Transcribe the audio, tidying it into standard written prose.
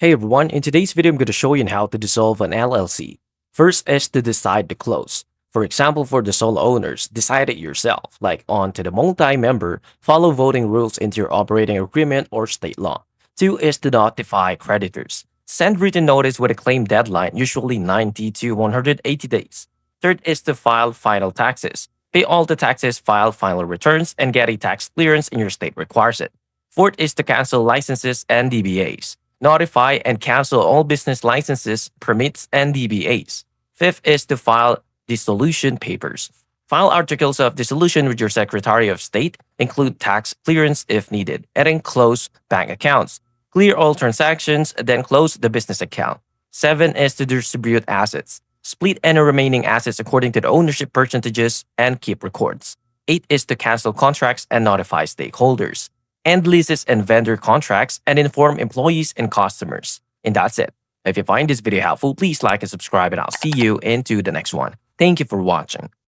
Hey everyone, in today's video I'm going to show you how to dissolve an LLC. First is to decide the close. For example, for the sole owners, decide it yourself, like on to the multi-member, follow voting rules into your operating agreement or state law. 2 is to notify creditors. Send written notice with a claim deadline, usually 90 to 180 days. Third is to file final taxes. Pay all the taxes, file final returns, and get a tax clearance in your state requires it. Fourth is to cancel licenses and DBAs. Notify and cancel all business licenses, permits, and DBAs. Fifth is to file dissolution papers. File articles of dissolution with your Secretary of State, include tax clearance if needed, and then close bank accounts. Clear all transactions, then close the business account. 7 is to distribute assets. Split any remaining assets according to the ownership percentages and keep records. 8 is to cancel contracts and notify stakeholders. End leases and vendor contracts, and inform employees and customers. And that's it. If you find this video helpful, please like and subscribe, and I'll see you into the next one. Thank you for watching.